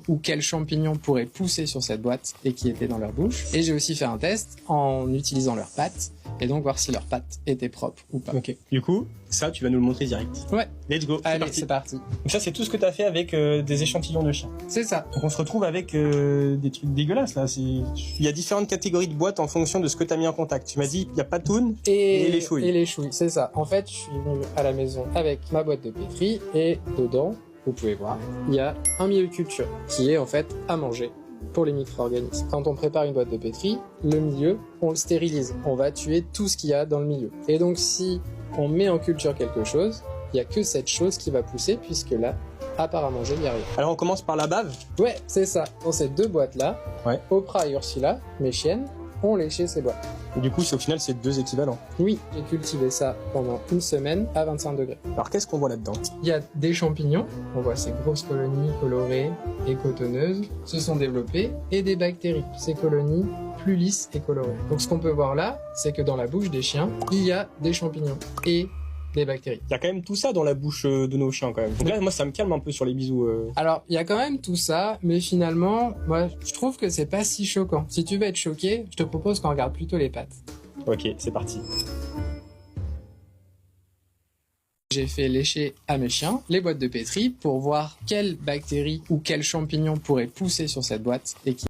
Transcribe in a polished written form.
ou quel champignon pourrait pousser sur cette boîte et qui était dans leur bouche. Et j'ai aussi fait un test en utilisant leurs pattes et donc voir si leurs pattes étaient propres ou pas. Ok. Du coup, ça, tu vas nous le montrer direct. Ouais. Let's go. Allez, c'est parti. Donc ça, c'est tout ce que tu as fait avec des échantillons de chiens. C'est ça. Donc on se retrouve avec des trucs dégueulasses là. Il y a différentes catégories de boîtes en fonction de ce que tu as mis en contact. Tu m'as dit, il y a Patoun et les chouilles. Et les chouilles, c'est ça. En fait, je suis venu à la maison avec ma boîte de pétri et dedans, vous pouvez voir, il y a un milieu de culture qui est en fait à manger pour les micro-organismes. Quand on prépare une boîte de pétri, le milieu, on le stérilise. On va tuer tout ce qu'il y a dans le milieu. Et donc si on met en culture quelque chose, il n'y a que cette chose qui va pousser puisque là, à part à manger, il n'y a rien. Alors on commence par la bave. Ouais, c'est ça. Dans ces deux boîtes-là, ouais. Oprah et Ursula, mes chiennes, ont léché ces boîtes. Et du coup, au final, c'est deux équivalents. Oui, j'ai cultivé ça pendant une semaine à 25 degrés. Alors qu'est-ce qu'on voit là-dedans? Il y a des champignons, on voit ces grosses colonies colorées et cotonneuses se sont développées, et des bactéries, ces colonies plus lisses et colorées. Donc ce qu'on peut voir là, c'est que dans la bouche des chiens, il y a des champignons et des bactéries. Il y a quand même tout ça dans la bouche de nos chiens quand même. Donc là, moi, ça me calme un peu sur les bisous. Alors, il y a quand même tout ça, mais finalement, moi, je trouve que c'est pas si choquant. Si tu veux être choqué, je te propose qu'on regarde plutôt les pattes. Ok, c'est parti. J'ai fait lécher à mes chiens les boîtes de pétri pour voir quelles bactéries ou quels champignons pourraient pousser sur cette boîte et qui